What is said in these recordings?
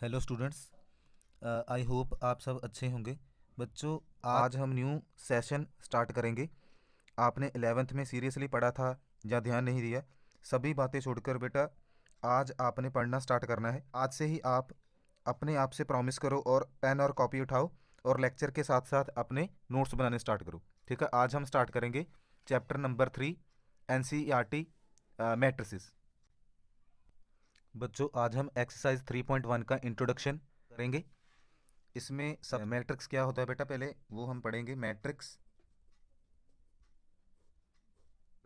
Hello students, I hope आप सब अच्छे होंगे। बच्चों, आज हम न्यू सेशन स्टार्ट करेंगे। आपने 11th में सीरियसली पढ़ा था या ध्यान नहीं दिया? सभी बातें छोड़कर बेटा आज आपने पढ़ना स्टार्ट करना है। आज से ही आप अपने आप से प्रॉमिस करो और पेन और कॉपी उठाओ और लेक्चर के साथ साथ अपने नोट्स बनाने स्टार्ट करो। ठीक है, आज हम स्टार्ट करेंगे चैप्टर नंबर 3 NCERT मैट्रिसेस। बच्चों, आज हम एक्सरसाइज 3.1 का इंट्रोडक्शन करेंगे। इसमें सब मैट्रिक्स क्या होता है बेटा, पहले वो हम पढ़ेंगे। मैट्रिक्स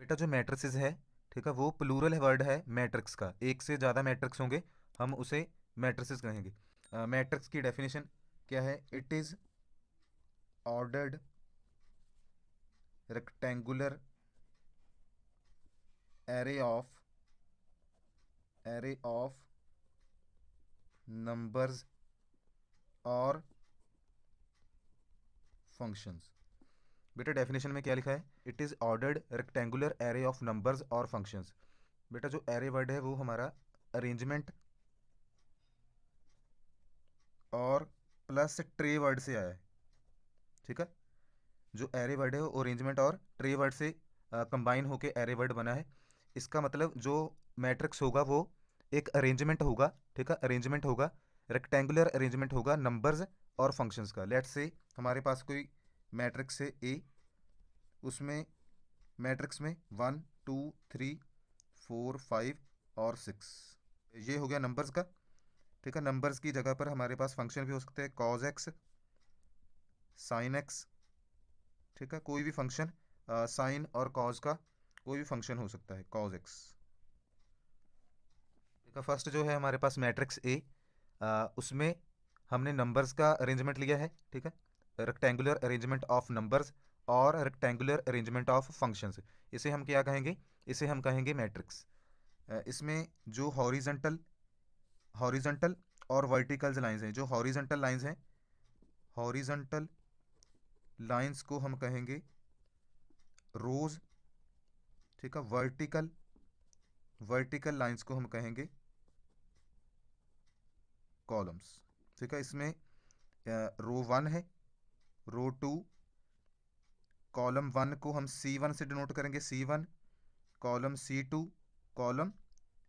बेटा जो मैट्रिसेस है, ठीक है, वो प्लूरल वर्ड है मैट्रिक्स का। एक से ज़्यादा मैट्रिक्स होंगे, हम उसे मैट्रिसेस कहेंगे। मैट्रिक्स की डेफिनेशन क्या है? It is ordered rectangular array of numbers और फंक्शंस। बेटा डेफिनेशन में क्या लिखा है? It is ordered rectangular array of numbers और फंक्शंस। बेटा जो एरे वर्ड है वो हमारा अरेंजमेंट और प्लस ट्रे वर्ड से आया है। ठीक है, जो एरे वर्ड है वो अरेंजमेंट और ट्रे वर्ड से कंबाइन होके एरे वर्ड बना है। इसका मतलब जो मैट्रिक्स होगा वो एक अरेंजमेंट होगा। ठीक है, अरेंजमेंट होगा, रेक्टेंगुलर अरेंजमेंट होगा नंबर्स और फंक्शंस का। लेट्स से हमारे पास कोई मैट्रिक्स है ए, उसमें मैट्रिक्स में 1 2 3 4 5 और 6, ये हो गया नंबर्स का। ठीक है, नंबर्स की जगह पर हमारे पास फंक्शन भी हो सकते हैं, कॉज एक्स, साइन एक्स। ठीक है, कोई भी फंक्शन साइन और कॉज का कोई भी फंक्शन हो सकता है, कॉज एक्स। ठीक है, फर्स्ट जो है हमारे पास मैट्रिक्स ए, उसमें हमने नंबर्स का अरेंजमेंट लिया है। ठीक है, रेक्टेंगुलर अरेंजमेंट ऑफ नंबर्स और रेक्टेंगुलर अरेंजमेंट ऑफ फंक्शंस। इसे हम क्या कहेंगे? इसे हम कहेंगे मैट्रिक्स। इसमें जो हॉरिजेंटल हॉरिजेंटल और वर्टिकल लाइंस हैं, जो हॉरिजेंटल लाइंस हैं, हॉरिजेंटल लाइंस को हम कहेंगे रोज। ठीक है, वर्टिकल वर्टिकल लाइंस को हम कहेंगे कॉलम्स। ठीक है, इसमें रो 1 है, रो 2, कॉलम 1 को हम C1 से डिनोट करेंगे, C1, column C2, column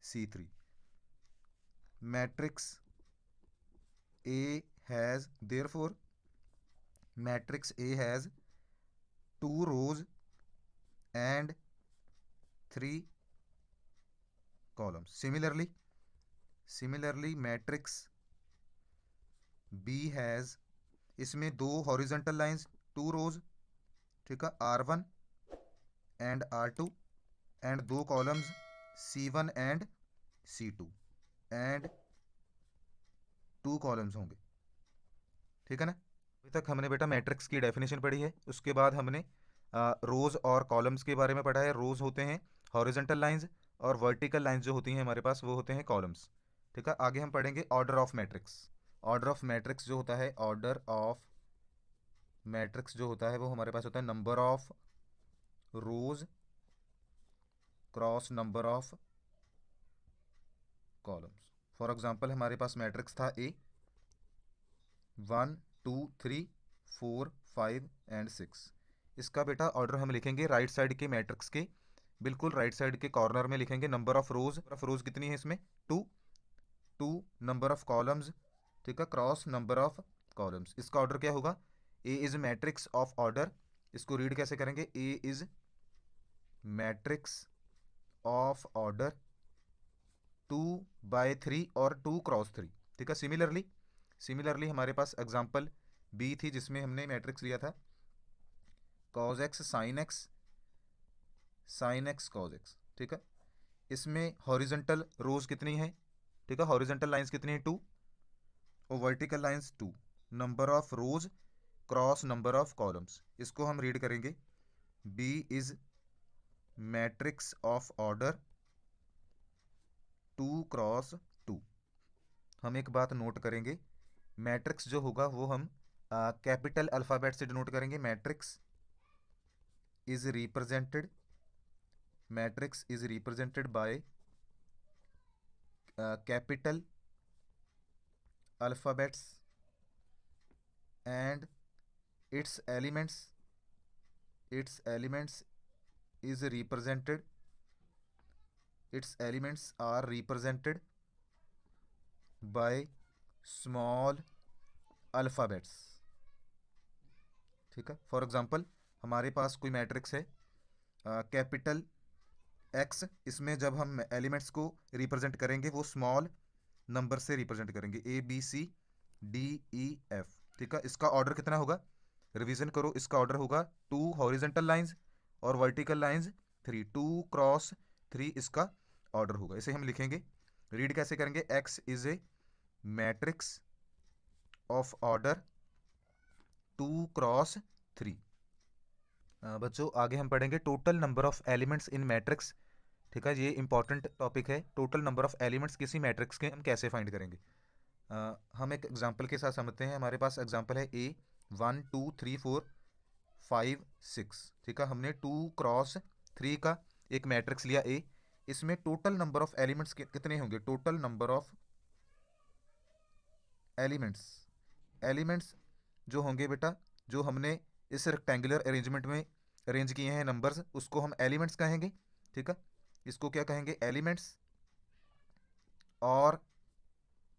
C3। Matrix A has therefore matrix A has 2 rows and 3 columns. Similarly matrix B has, इसमें 2 हॉरिजेंटल लाइंस, 2 रोज। ठीक है, R1 and R2 and 2 columns C1 and C2 and 2 columns होंगे। ठीक है ना? अभी तक हमने बेटा मैट्रिक्स की डेफिनेशन पढ़ी है, उसके बाद हमने रोज और कॉलम्स के बारे में पढ़ा है। रोज होते हैं हॉरिजेंटल लाइंस और वर्टिकल लाइंस जो होती हैं हमारे पास वो होते हैं कॉलम्स। ठीक है, आगे हम पढ़ेंगे order of matrix. Order of matrix जो होता है, ऑर्डर ऑफ मैट्रिक्स जो होता है वो हमारे पास होता है number of rows cross number of columns. For example हमारे पास मैट्रिक्स था ए, 1 2 3 4 5 एंड 6। इसका बेटा ऑर्डर हम लिखेंगे राइट साइड के मैट्रिक्स के बिल्कुल राइट साइड के कॉर्नर में लिखेंगे। नंबर ऑफ रोज कितनी है इसमें? 2, 2 नंबर ऑफ कॉलम्स। ठीक है, क्रॉस नंबर ऑफ कॉलम्स। इसका ऑर्डर क्या होगा? ए इज मैट्रिक्स ऑफ ऑर्डर। इसको रीड कैसे करेंगे? A is matrix of order 2/3 और 2 क्रॉस 3। ठीक है, सिमिलरली हमारे पास एग्जांपल बी थी जिसमें हमने मैट्रिक्स लिया था cos x sine x cos x. ठीक है, इसमें हॉरिजेंटल रोज कितनी है? ठीक है, हॉरिजेंटल लाइंस कितनी है? 2 और vertical lines 2। Number of rows cross number of columns, इसको हम रीड करेंगे B is matrix of order 2 cross 2। हम एक बात नोट करेंगे, मैट्रिक्स जो होगा वो हम कैपिटल अल्फ़ाबेट से डिनोट करेंगे। Is represented matrix is represented by capital alphabets and its elements is represented its elements are represented by small alphabets। ठीक है, फॉर एग्जांपल हमारे पास कोई मैट्रिक्स है कैपिटल एक्स, इसमें जब हम एलिमेंट्स को रिप्रेजेंट करेंगे वो स्मॉल नंबर से रिप्रेजेंट करेंगे, ABCDEF। ठीक है, इसका ऑर्डर कितना होगा, रिवीजन करो, इसका ऑर्डर होगा 2 हॉरिजेंटल लाइंस और वर्टिकल लाइंस 3, 2 क्रॉस 3 इसका ऑर्डर होगा। इसे हम लिखेंगे, रीड कैसे करेंगे, X is a matrix of order 2 cross 3। बच्चों आगे हम पढ़ेंगे total number of elements in matrix. ठीक है, ये इंपॉर्टेंट टॉपिक है, टोटल नंबर ऑफ एलिमेंट्स किसी मैट्रिक्स के हम कैसे फाइंड करेंगे। हम एक एग्जांपल के साथ समझते हैं। हमारे पास एग्जांपल है A 1 2 3 4 5 6। ठीक है, हमने 2 क्रॉस 3 का एक मैट्रिक्स लिया A, इसमें टोटल नंबर ऑफ एलिमेंट्स कितने होंगे, टोटल नंबर ऑफ एलिमेंट्स जो होंगे बेटा, जो हमने इस रेक्टेंगुलर अरेंजमेंट में अरेंज किए हैं नंबर्स, उसको हम एलिमेंट्स कहेंगे। ठीक है, इसको क्या कहेंगे, एलिमेंट्स और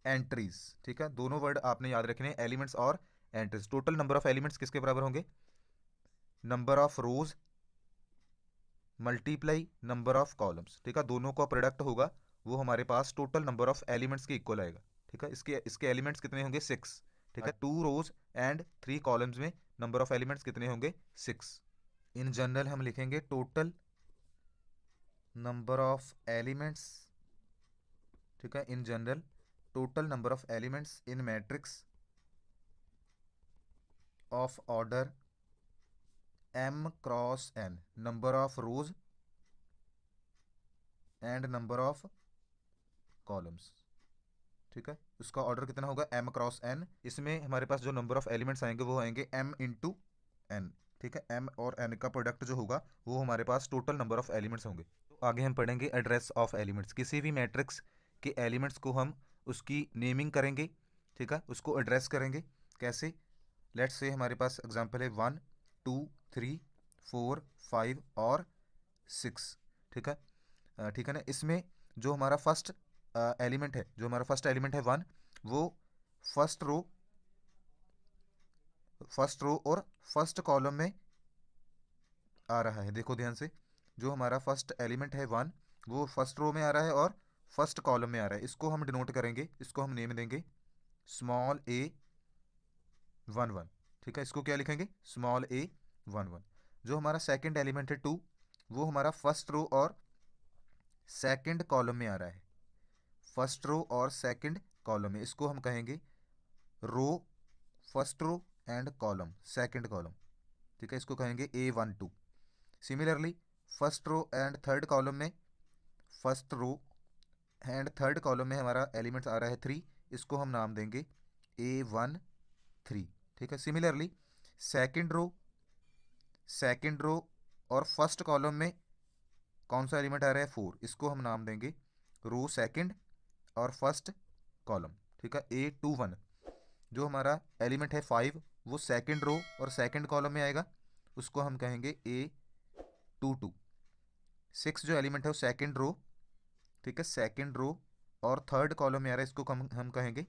एंट्रीज। ठीक है, दोनों वर्ड आपने याद रखने हैं, एलिमेंट्स और entries. Total number of elements किसके बराबर होंगे, number of rows multiply number of columns. ठीक है, दोनों का प्रोडक्ट होगा वो हमारे पास टोटल नंबर ऑफ एलिमेंट्स के इक्वल आएगा। ठीक है, इसके एलिमेंट्स कितने होंगे, 6। ठीक है, 2 रोज एंड 3 कॉलम्स में नंबर ऑफ एलिमेंट्स कितने होंगे, 6। इन जनरल हम लिखेंगे टोटल नंबर ऑफ एलिमेंट्स। ठीक है, in general total number of elements in matrix of order m cross n, number of rose and number of columns. ठीक है, उसका ऑर्डर कितना होगा, m क्रॉस n। इसमें हमारे पास जो नंबर ऑफ एलिमेंट्स आएंगे वो आएंगे m इंटू n। ठीक है, m और n का प्रोडक्ट जो होगा वो हमारे पास टोटल नंबर ऑफ एलिमेंट्स होंगे। तो आगे हम पढ़ेंगे एड्रेस ऑफ एलिमेंट्स। किसी भी मैट्रिक्स के एलिमेंट्स को हम उसकी नेमिंग करेंगे। ठीक है, उसको एड्रेस करेंगे कैसे, लेट्स से हमारे पास एग्जांपल है 1 2 3 4 5 और 6। ठीक है, ठीक है ना, इसमें जो हमारा फर्स्ट एलिमेंट है, जो हमारा फर्स्ट एलिमेंट है 1, वो फर्स्ट रो और फर्स्ट कॉलम में आ रहा है। देखो ध्यान से, जो हमारा फर्स्ट एलिमेंट है 1 वो फर्स्ट रो में आ रहा है और फर्स्ट कॉलम में आ रहा है। इसको हम डिनोट करेंगे, इसको हम नेम देंगे स्मॉल a 1 1। ठीक है, इसको क्या लिखेंगे, स्मॉल a 1 1। जो हमारा सेकंड एलिमेंट है 2, वो हमारा फर्स्ट रो और सेकंड कॉलम में आ रहा है, फर्स्ट रो और सेकंड कॉलम में। इसको हम कहेंगे row, first row and column, second column. ठीक है, इसको कहेंगे A1 2। Similarly first row and third column में, first row and third column में हमारा एलिमेंट्स आ रहा है 3, इसको हम नाम देंगे A1 3। ठीक है, सिमिलरली सेकंड रो और फर्स्ट कॉलम में कौन सा एलिमेंट आ रहा है 4, इसको हम नाम देंगे रो सेकंड और फर्स्ट कॉलम। ठीक है, A21। जो हमारा एलिमेंट है 5, वो सेकंड रो और सेकंड कॉलम में आएगा, उसको हम कहेंगे A22। 6 जो एलिमेंट है वो सेकंड रो, ठीक है, सेकंड रो और थर्ड कॉलम में आ रहा है, इसको हम कहेंगे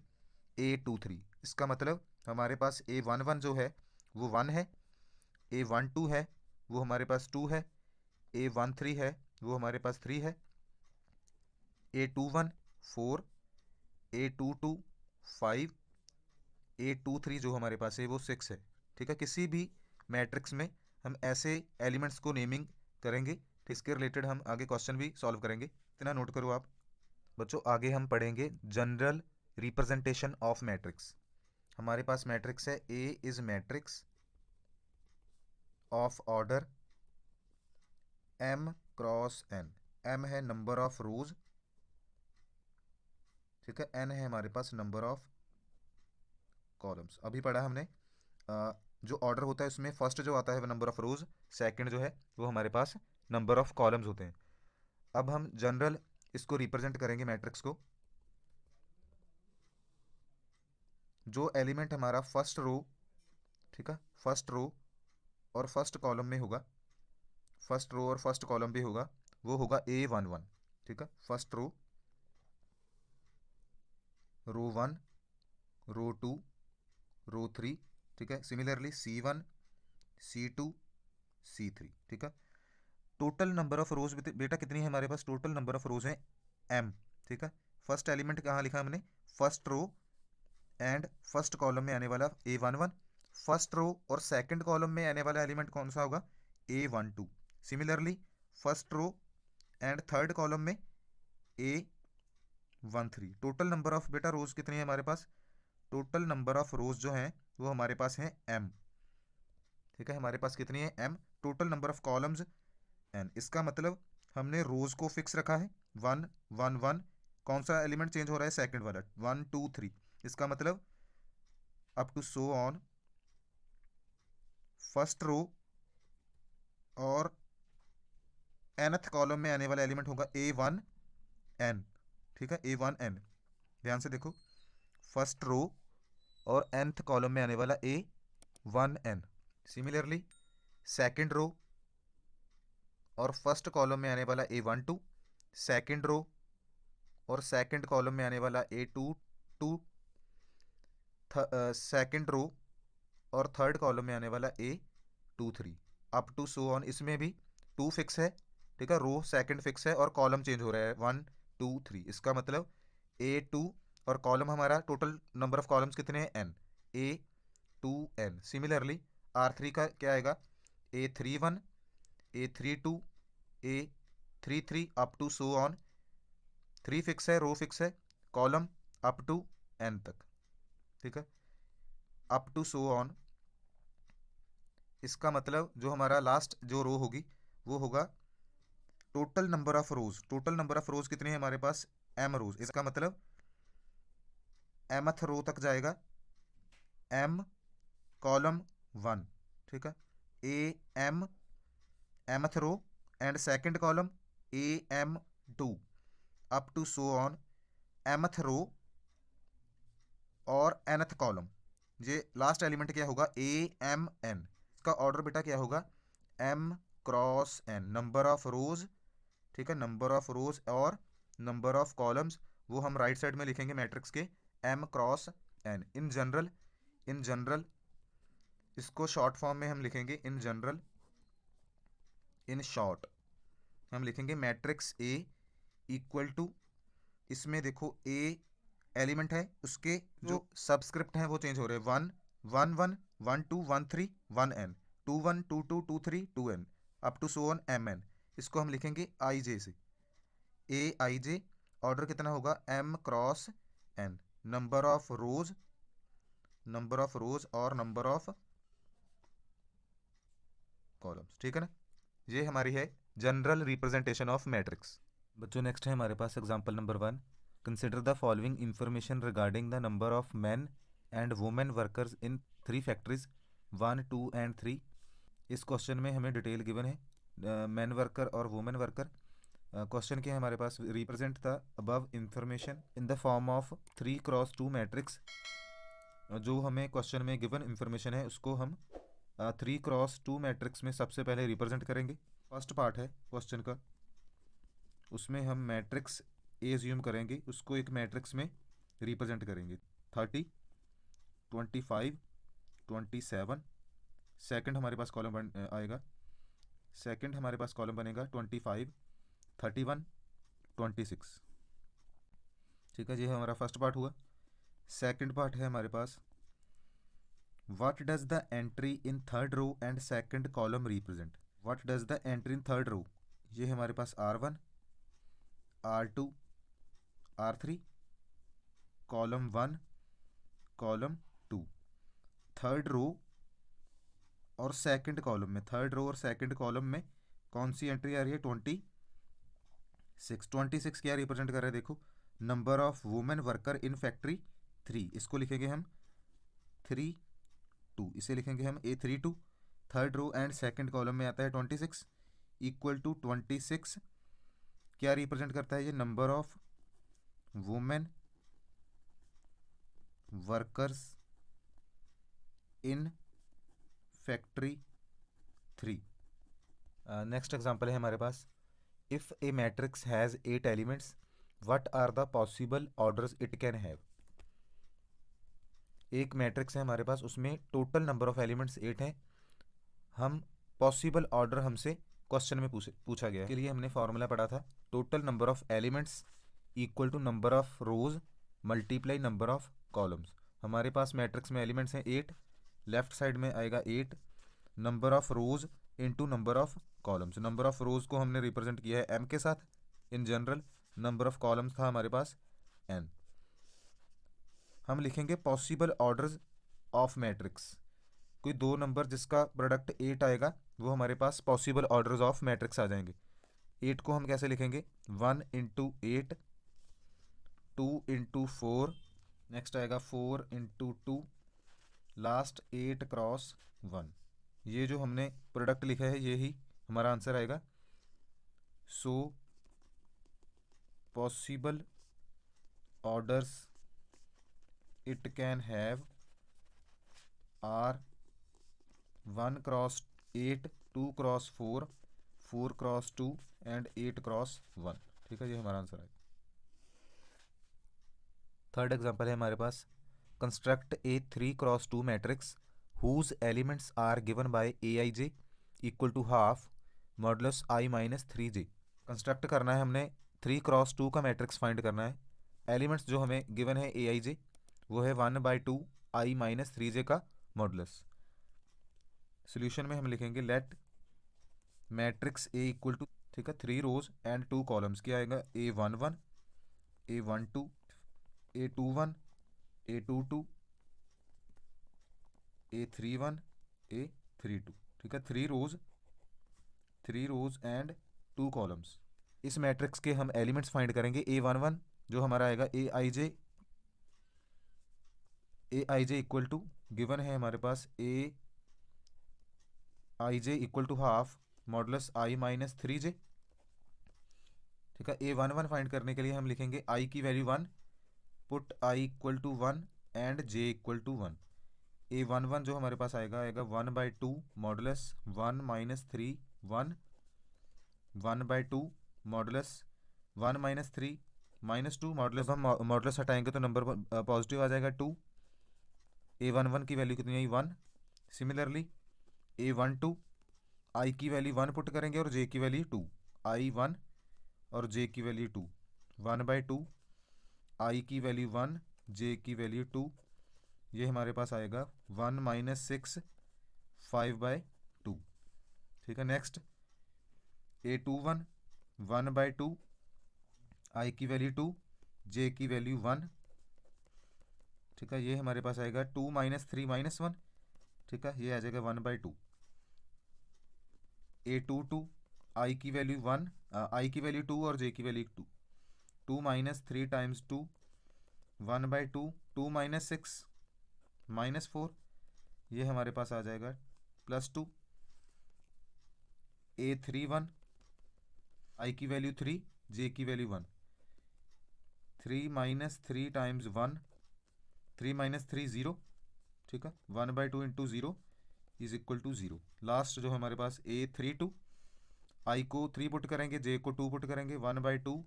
A23। इसका मतलब हमारे पास A11 जो है वो 1 है, A12 है वो हमारे पास 2 है, A13 है वो हमारे पास 3 है, A21 4, A22 5, A23 जो हमारे पास है वो 6 है। ठीक है, किसी भी मैट्रिक्स में हम ऐसे एलिमेंट्स को नेमिंग करेंगे। इसके रिलेटेड हम आगे क्वेश्चन भी सॉल्व करेंगे, इतना नोट करो आप। बच्चों आगे हम पढ़ेंगे जनरल रिप्रेजेंटेशन ऑफ मैट्रिक्स। हमारे पास मैट्रिक्स है A is matrix of order m cross n। m है नंबर ऑफ रोज, ठीक है, n है हमारे पास नंबर ऑफ कॉलम्स। अभी पढ़ा हमने जो ऑर्डर होता है उसमें फर्स्ट जो आता है वो नंबर ऑफ रोज, सेकंड जो है वो हमारे पास नंबर ऑफ कॉलम्स होते हैं। अब हम जनरल इसको रिप्रेजेंट करेंगे मैट्रिक्स को। जो एलिमेंट हमारा फर्स्ट रो, ठीक है, फर्स्ट रो और फर्स्ट कॉलम में होगा, फर्स्ट रो और फर्स्ट कॉलम भी होगा, वो होगा A11, ठीक है, फर्स्ट रो, रो 1, रो 2, रो 3, ठीक है, सिमिलरली C1, C2, C3, ठीक है। टोटल नंबर ऑफ रोज बेटा कितनी है हमारे पास? टोटल नंबर ऑफ रोज है m, ठीक है। फर्स्ट एलिमेंट कहाँ लिखा हमने? First row and first column में आने वाला A11, फर्स्ट रो और सेकंड कॉलम में आने वाला एलिमेंट कौन सा होगा? A12। Similarly first row and third column में A13। टोटल नंबर ऑफ बेटा रोज कितनी है हमारे पास? टोटल नंबर ऑफ रोज जो हैं वो हमारे पास हैं m, ठीक है, हमारे पास कितनी है? m। Total number of columns n। इसका मतलब हमने रोज को फिक्स रखा है 1 1 1। कौन सा एलिमेंट चेंज हो रहा है? सेकंड वाला 1 2 3। इसका मतलब up to so on first row और nth कॉलम में आने वाला एलिमेंट होगा A1n, ठीक है, A1n। ध्यान से देखो, फर्स्ट रो और nth कॉलम में आने वाला A1n। सिमिलरली सेकंड रो और फर्स्ट कॉलम में आने वाला A12, सेकंड रो और सेकंड कॉलम में आने वाला A22, सेकंड रो और थर्ड कॉलम में आने वाला A23, up to so on. इसमें भी टू फिक्स है, ठीक है, रो सेकंड फिक्स है और कॉलम चेंज हो रहा है 1 2 3। इसका मतलब A2 और कॉलम हमारा टोटल नंबर ऑफ कॉलम्स कितने हैं? n, A2n। सिमिलरली R3 का क्या आएगा? A31, A32, A33 up to so on. Three fix है, रो फिक्स है, कॉलम अप टू n तक, ठीक है, अप टू सो ऑन। इसका मतलब जो हमारा लास्ट जो रो होगी वो होगा total number of rose. Total number of रोज कितने हैं हमारे पास? m रोज। इसका मतलब mth रो तक जाएगा m कॉलम 1, ठीक है, a m mth row and second column AM2 up to so on mth row और nth कॉलम। ये लास्ट एलिमेंट क्या होगा? AMN। इसका ऑर्डर बेटा क्या होगा? m cross n, number of rows, ठीक है, नंबर ऑफ रोज और नंबर ऑफ कॉलम्स वो हम राइट साइड में लिखेंगे मैट्रिक्स के m cross n। In general, in general इसको शॉर्ट फॉर्म में हम लिखेंगे इन जनरल, इन शॉर्ट हम लिखेंगे मैट्रिक्स A इक्वल टू, इसमें देखो A एलिमेंट है, उसके जो सबस्क्रिप्ट हैं वो चेंज हो रहे हैं 1 1 1 1 2 1 3 1n 2 1 2 2 2 3 2n up to so on mn। इसको हम लिखेंगे IJ से, AIJ। ऑर्डर कितना होगा? m cross n, number of rows, number of रोज और नंबर ऑफ कॉलम्स, ठीक है ना। ये हमारी है जनरल रिप्रेजेंटेशन ऑफ मैट्रिक्स। बच्चों नेक्स्ट है हमारे पास example number 1। Consider the following information regarding the number of men and women workers in 3 factories 1 2 and 3। इस क्वेश्चन में हमें डिटेल गिवन है मैन वर्कर और वुमेन वर्कर। क्वेश्चन क्या है हमारे पास? Represent the above information in the form of 3x2 matrix. जो हमें क्वेश्चन में गिवन इंफॉर्मेशन है उसको हम 3x2 मैट्रिक्स में सबसे पहले रिप्रेजेंट करेंगे। फर्स्ट पार्ट है क्वेश्चन का, उसमें हम मैट्रिक्स ए ज्यूम करेंगे, उसको एक मैट्रिक्स में रिप्रेजेंट करेंगे 30 25 27। सेकंड हमारे पास कॉलम आएगा, सेकंड हमारे पास कॉलम बनेगा 25 31 26, ठीक है। ये हमारा फर्स्ट पार्ट हुआ। सेकंड पार्ट है हमारे पास, what does the entry in third row and second column represent. What does the entry in third row, ये हमारे पास R1 R2 R3, column 1 column 2। Third row और सेकंड कॉलम में, third row और second column में कौन सी entry आ रही है? 26। 26 क्या रिप्रेजेंट कर रहे हैं? देखो, number of women worker in factory 3, इसको लिखेंगे हम 3 2, इसे लिखेंगे हम A32। Third row and second column में आता है 26 इक्वल टू 26 क्या रिप्रेजेंट करता है? ये number of women workers in factory 3। Next example है हमारे पास, if a matrix has 8 elements what are the possible orders it can have. एक मैट्रिक्स है हमारे पास, उसमें टोटल नंबर ऑफ एलिमेंट्स 8 हैं। हम पॉसिबल ऑर्डर हमसे क्वेश्चन में पूछा गया है। के लिए हमने फॉर्मूला पढ़ा था, total number of elements equal to number of rows multiply number of columns. हमारे पास मैट्रिक्स में एलिमेंट्स हैं 8, लेफ्ट साइड में आएगा 8 number of rose into number of columns. Number of रोज को हमने रिप्रेजेंट किया है m के साथ in general, number of columns था हमारे पास n। हम लिखेंगे पॉसिबल ऑर्डर्स ऑफ मैट्रिक्स। कोई दो नंबर जिसका प्रोडक्ट 8 आएगा वो हमारे पास पॉसिबल ऑर्डर्स ऑफ मैट्रिक्स आ जाएंगे। 8 को हम कैसे लिखेंगे, 1 इंटू 8, 2 इंटू 4, नेक्स्ट आएगा 4 इंटू 2, लास्ट 8 क्रॉस 1। ये जो हमने प्रोडक्ट लिखा है यही हमारा आंसर आएगा। So possible orders it can have are 1 cross 8, 2 cross 4, 4 cross 2 and 8 cross 1। ठीक है, ये हमारा आंसर है। थर्ड एग्जांपल है हमारे पास, construct a 3 cross 2 matrix whose elements are given by A I J equal to half modulus I minus 3 J. Construct करना है हमने 3 क्रॉस 2 का मैट्रिक्स फाइंड करना है। एलिमेंट्स जो हमें गिवन है ए आई जे वो है 1/2 आई माइनस 3 जे का मॉडुलस। सोल्यूशन में हम लिखेंगे let matrix A equal to, ठीक है, 3 रोज एंड 2 कॉलम्स। क्या आएगा, A11, A12, A21, A22, A31, A32। ठीक है, 3 रोज एंड 2 कॉलम्स। इस मैट्रिक्स के हम एलिमेंट्स फाइंड करेंगे। A11 जो हमारा आएगा A I J equal to, given है हमारे पास A i j equal to half modulus I minus 3 J. ठीक है, A11 फाइंड करने के लिए हम लिखेंगे i की value 1, put i equal to 1 and j equal to 1। A11 जो हमारे पास आएगा 1/2 modulus 1 minus 3 1, 1/2 modulus 1 minus 3 minus 2 modulus. हम मॉडुलस हटाएंगे तो नंबर पॉजिटिव आ जाएगा 2। A11 की वैल्यू कितनी आई, 1। सिमिलरली A12 i की वैल्यू 1 पुट करेंगे और j की वैल्यू 2, i1 और j की वैल्यू 2, 1/2 i की वैल्यू 1, j की वैल्यू 2। ये हमारे पास आएगा 1 माइनस 6 5/2। ठीक है, नेक्स्ट A21 1/2 i की वैल्यू 2, j की वैल्यू 1। ठीक है, ये हमारे पास आएगा 2 माइनस 3 माइनस 1। ठीक है, ये आ जाएगा 1/2। A22 i की वैल्यू 1, i की वैल्यू 2 और j की value 2, 2 minus 3 times 2, 1/2, 2 minus 6 minus 4। ये हमारे पास आ जाएगा +2। A31 i की वैल्यू 3, j की वैल्यू 1, 3 माइनस 3 टाइम्स 1, 3 माइनस 3 0। ठीक है, 1/2 into 0 is equal to 0। Last जो हमारे पास A32, i को 3 पुट करेंगे, j को 2 पुट करेंगे, 1/2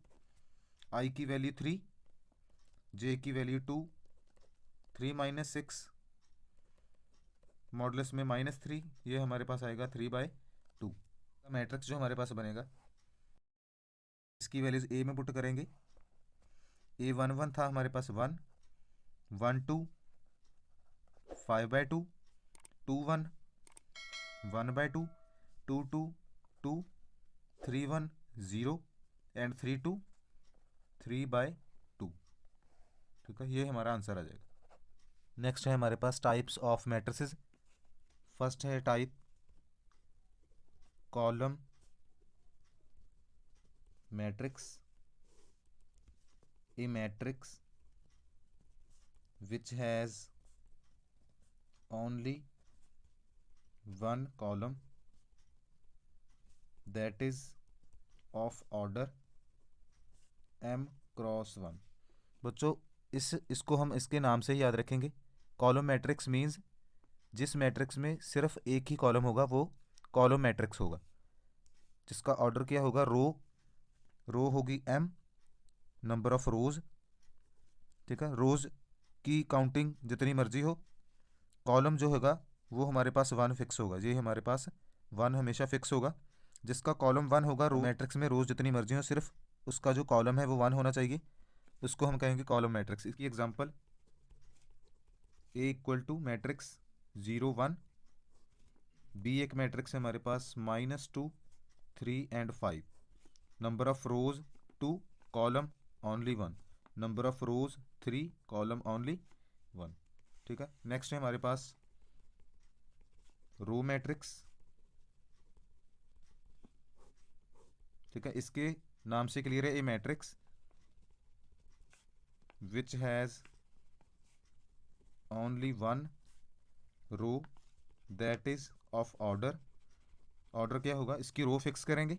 i की वैल्यू 3, j की वैल्यू 2, 3 माइनस 6 मॉडुलस में -3। ये हमारे पास आएगा 3/2। मैट्रिक्स जो हमारे पास बनेगा इसकी वैल्यूज ए में पुट करेंगे। A11 था हमारे पास 1, 1/2 5/2, 2/1 1/2, 2/2 2, 3/1 0 एंड 3/2 3/2। ठीक है, ये हमारा आंसर आ जाएगा। नेक्स्ट है हमारे पास टाइप्स ऑफ मैट्रिसेस। फर्स्ट है type column matrix, a matrix which has only one column that is of order m cross 1। बच्चों इसको हम इसके नाम से ही याद रखेंगे। कॉलम मैट्रिक्स मीन्स जिस मैट्रिक्स में सिर्फ एक ही कॉलम होगा वो कॉलम मैट्रिक्स होगा, जिसका ऑर्डर क्या होगा, रो होगी m, नंबर ऑफ रोज, ठीक है, रोज की काउंटिंग जितनी मर्जी हो। कॉलम जो होगा वो हमारे पास 1 फिक्स होगा, ये हमारे पास 1 हमेशा फिक्स होगा। जिसका कॉलम 1 होगा, रो मैट्रिक्स में रोज जितनी मर्जी हो, सिर्फ उसका जो कॉलम है वो 1 होना चाहिए, उसको हम कहेंगे कॉलम मैट्रिक्स। इसकी example A equal to matrix 0 1, B एक मैट्रिक्स है हमारे पास -2 3 and 5, number of rows 2, column only 1, number of rows 3, column only 1, ठीक है। नेक्स्ट है हमारे पास रो मैट्रिक्स, ठीक है, इसके नाम से क्लियर है, a matrix which has only 1 row that is of order. Order क्या होगा, इसकी रो फिक्स करेंगे,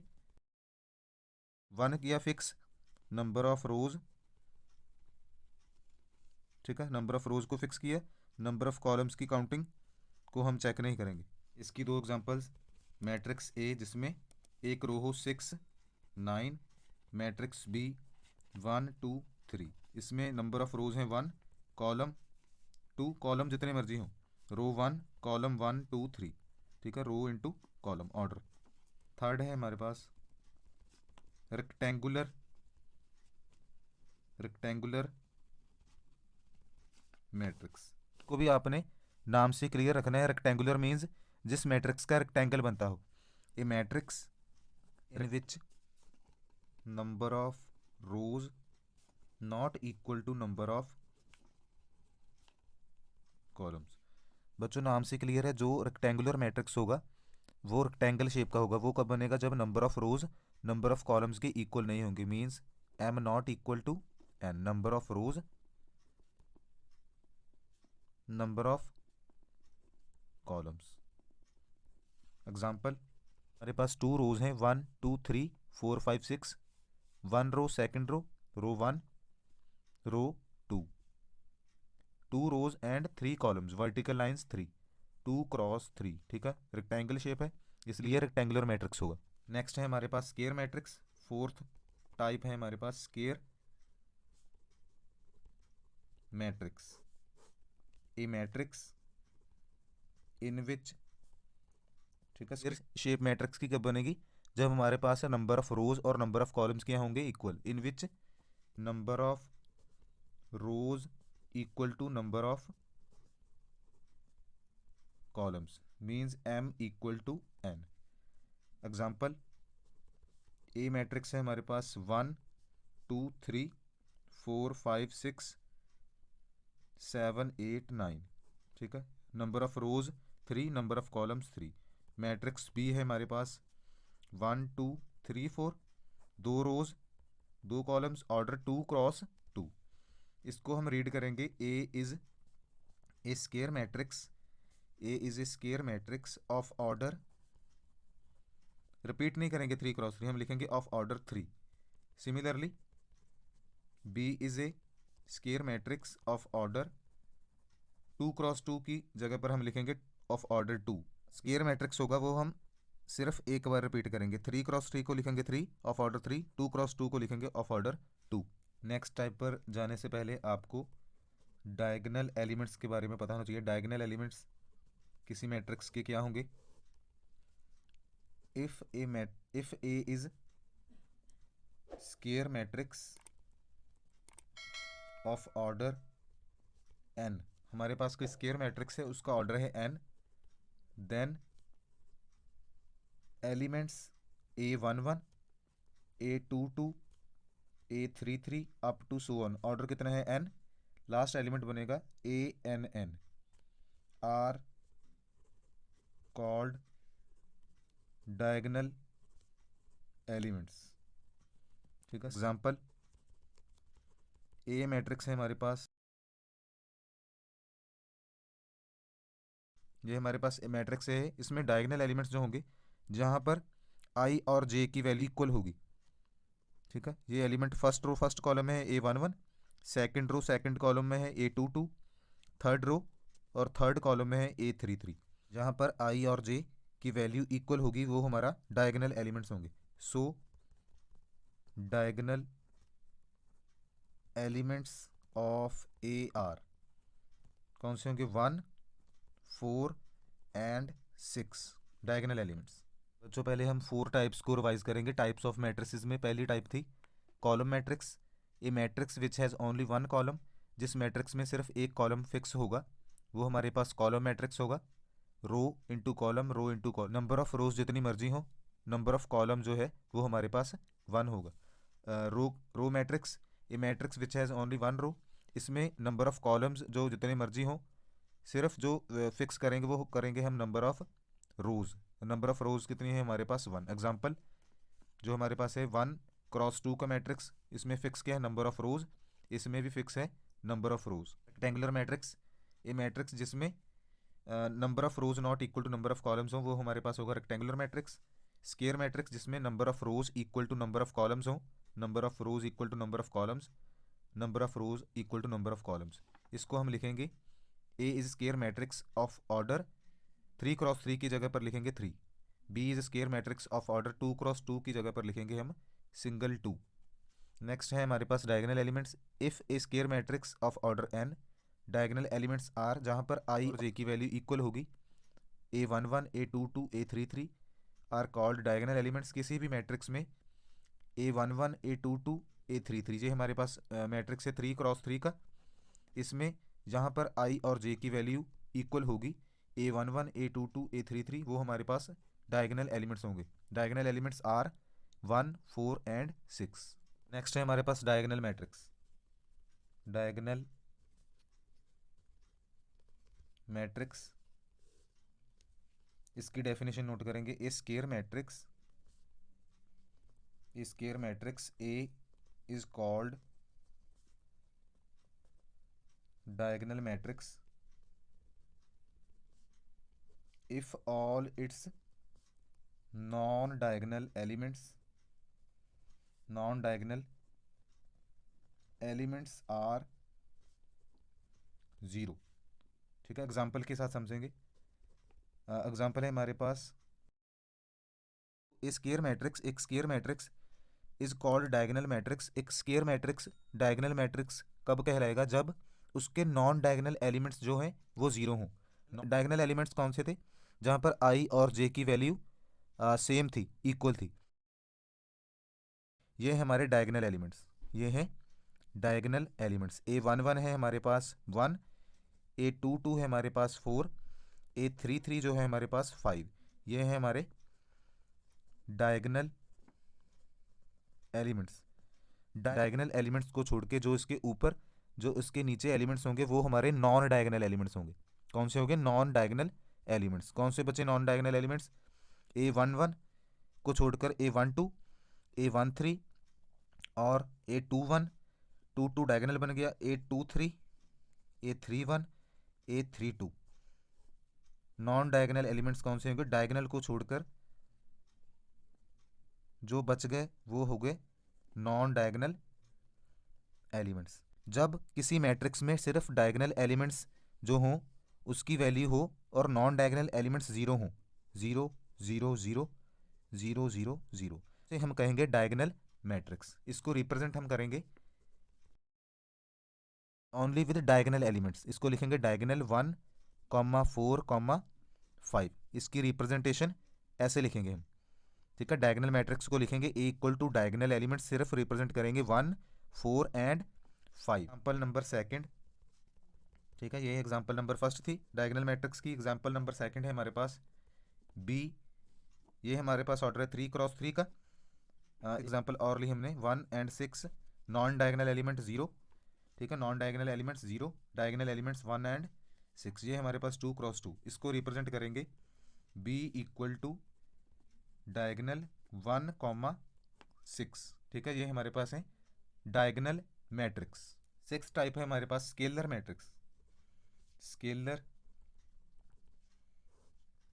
1 किया फिक्स, नंबर ऑफ रोज, ठीक है, नंबर ऑफ रोज को फिक्स किया, नंबर ऑफ कॉलम्स की काउंटिंग को हम चेक नहीं करेंगे। इसकी दो एग्जांपल्स, मैट्रिक्स ए जिसमें एक रो हो 6 9, मैट्रिक्स बी 1 2 3, इसमें नंबर ऑफ रोज हैं 1, कॉलम 2, कॉलम जितने मर्जी हों, रो 1 कॉलम 1 2 3, ठीक है, रो इनटू कॉलम ऑर्डर। थर्ड है हमारे पास रेक्टेंगुलर मैट्रिक्स को भी आपने नाम से क्लियर रखना है। रेक्टेंगुलर मीन्स जिस मैट्रिक्स का रेक्टेंगल बनता हो, a matrix in which number of rows not equal to number of columns. बच्चों नाम से क्लियर है, जो रेक्टेंगुलर मैट्रिक्स होगा वो रेक्टेंगल शेप का होगा। वो कब बनेगा, जब number of rows number of columns के इक्वल नहीं होंगे, means m not equal to n, number of rows number of columns. Example, हमारे पास 2 रोज हैं 1 2 3 4 5 6, 1 row second row 1 row 2, 2 rows and 3 columns, vertical lines 3, 2 cross 3, ठीक है, रेक्टेंगल शेप है इसलिए रेक्टेंगुलर मैट्रिक्स होगा। नेक्स्ट है हमारे पास स्केयर मैट्रिक्स, फोर्थ टाइप है हमारे पास square matrix, a matrix in विच, ठीक है, शेप मैट्रिक्स की कब बनेगी, जब हमारे पास नंबर ऑफ रोज और नंबर ऑफ कॉलम्स क्या होंगे, equal, in which number of rows equal to number of columns, means m equal to n। Example, a matrix है हमारे पास 1 2 3 4 5 6 7 8 9, ठीक है, number of rows 3, number of columns 3। Matrix B है हमारे पास 1 2 3 4, 2 रोज 2 कॉलम्स, ऑर्डर 2 क्रॉस 2। इसको हम रीड करेंगे, A is a square matrix, A is a square matrix of order, repeat नहीं करेंगे 3 क्रॉस 3, हम लिखेंगे of order 3। Similarly B is a square matrix of order 2 cross 2 की जगह पर हम लिखेंगे ऑफ ऑर्डर 2। स्केयर मैट्रिक्स होगा वो हम सिर्फ एक बार रिपीट करेंगे, 3 क्रॉस 3 को लिखेंगे 3 ऑफ ऑर्डर 3, 2 क्रॉस 2 को लिखेंगे ऑफ ऑर्डर 2। नेक्स्ट टाइप पर जाने से पहले आपको डायगोनल एलिमेंट्स के बारे में पता होना चाहिए। डायगोनल एलिमेंट्स किसी मैट्रिक्स के क्या होंगे, if A is square matrix of order n, हमारे पास कोई स्केयर मैट्रिक्स है उसका ऑर्डर है n, then elements a11 a22 a33 up to so on, order कितना है n, लास्ट एलिमेंट बनेगा ann, are called diagonal elements, ठीक है। एग्जाम्पल, ए मैट्रिक्स है हमारे पास, ये हमारे पास मैट्रिक्स है, इसमें डायगोनल एलिमेंट्स जो होंगे जहाँ पर i और j की वैल्यू इक्वल होगी, ठीक है। ये element first row first column है a11, second row second column में है A22, थर्ड रो और थर्ड कॉलम में है A33। जहाँ पर आई और जे की वैल्यू इक्वल होगी वो हमारा डायगोनल एलिमेंट्स होंगे। So diagonal elements of A are कौन से होंगे? 1, 4 एंड 6 डायगोनल एलिमेंट्स। बच्चों पहले हम 4 टाइप्स को रिवाइज करेंगे। टाइप्स ऑफ मैट्रिसेस में पहली टाइप थी column matrix. A matrix which has only one column, जिस मैट्रिक्स में सिर्फ एक कॉलम फिक्स होगा वो हमारे पास कॉलम मैट्रिक्स होगा। Row into column, row into column, number of rows जितनी मर्जी हो, नंबर ऑफ कॉलम जो है वो हमारे पास 1 होगा। Row matrix, a matrix which has only one row, इसमें नंबर ऑफ कॉलम्स जो जितने मर्जी हो, सिर्फ जो फिक्स करेंगे वो करेंगे हम number of rows. Number of रोज कितनी है हमारे पास? 1। एग्जाम्पल जो हमारे पास है 1x2 का मैट्रिक्स, इसमें फिक्स क्या है? Number of rows. इसमें भी फिक्स है number of rows. Rectangular matrix, a matrix जिसमें number of rows not equal to number of columns हो वो हमारे पास होगा रेक्टेंगुलर मैट्रिक्स। स्क्वायर मैट्रिक्स जिसमें number of rows equal to number of columns हो, number of rows equal to number of columns, number of rows equal to number of columns. इसको हम लिखेंगे A is square matrix of order 3x3 की जगह पर लिखेंगे 3। B is square matrix of order 2x2 की जगह पर लिखेंगे हम सिंगल 2। नेक्स्ट है हमारे पास diagonal elements. If a square matrix of order n diagonal elements are, जहाँ पर आई और जे की वैल्यू इक्वल होगी, A11, A22, A33 are called diagonal elements. किसी भी मैट्रिक्स में A11, A22, A33 ये हमारे पास मैट्रिक्स है 3x3 का। इसमें जहाँ पर आई और जे की वैल्यू इक्वल होगी, A11, A22, A33 वो हमारे पास डायगोनल एलिमेंट्स होंगे। Diagonal elements are 1, 4 and 6। Next है हमारे पास डायगोनल मैट्रिक्स। डायगोनल मैट्रिक्स, इसकी डेफिनेशन नोट करेंगे। A square matrix, a square matrix A is called diagonal matrix if all its non-diagonal elements are 0। ठीक है, एग्जाम्पल के साथ समझेंगे। एग्जाम्पल है हमारे पास स्क्वायर मैट्रिक्स, एक square matrix is called diagonal matrix. एक स्क्वायर मैट्रिक्स डायगोनल मैट्रिक्स कब कहलाएगा? जब उसके नॉन डायगोनल एलिमेंट्स जो हैं वो 0 हों। डायगोनल एलिमेंट्स कौन से थे? जहाँ पर आई और जे की वैल्यू सेम थी, इक्वल थी, ये हैं हमारे डायगोनल एलिमेंट्स। ये हैं डायगोनल एलिमेंट्स। A11 है हमारे पास 1, A22 है हमारे पास 4, A33 जो है हमारे पास 5। ये हैं हमारे डायगोनल एलिमेंट्स। डायगोनल एलिमेंट्स को छोड़ के जो इसके ऊपर, जो इसके नीचे एलिमेंट्स होंगे वो हमारे नॉन डायगोनल एलिमेंट्स होंगे। कौन से होंगे? Non diagonal elements. कौन से बचे नॉन डायगोनल एलिमेंट्स? A11 को छोड़कर A12, A13 और A21, 22 डायगोनल बन गया, A23, A31, A32। Non diagonal elements कौन से होंगे? डायगोनल को छोड़कर जो बच गए वो हो गए नॉन डायगोनल एलिमेंट्स। जब किसी मैट्रिक्स में सिर्फ डायगोनल एलिमेंट्स जो हों उसकी वैल्यू हो और नॉन डायगोनल एलिमेंट्स 0 हों, 0 0 0 0 0 0 से हम कहेंगे डायगोनल मैट्रिक्स। इसको रिप्रेजेंट हम करेंगे ओनली विद डायगोनल एलिमेंट्स। इसको लिखेंगे डायगोनल 1, 4, 5। इसकी रिप्रेजेंटेशन ऐसे लिखेंगे हम। ठीक है, डायगोनल मैट्रिक्स को लिखेंगे ए इक्वल टू डायगोनल एलिमेंट सिर्फ रिप्रेजेंट करेंगे 1, 4 एंड 5। Example number second. ठीक है, ये एग्जाम्पल नंबर फर्स्ट थी डायगोनल मैट्रिक्स की। एग्जाम्पल नंबर सेकंड है हमारे पास बी। ये हमारे पास ऑर्डर है 3x3 का। एग्जाम्पल और ली हमने 1 एंड 6। Non diagonal element 0। ठीक है, non diagonal elements 0, diagonal elements 1 and 6। ये हमारे पास 2x2। इसको रिप्रेजेंट करेंगे b इक्वल टू डायगोनल 1, 6। ठीक है, ये हमारे पास है डायगोनल मैट्रिक्स। 6 टाइप है हमारे पास स्केलर मैट्रिक्स। स्केलर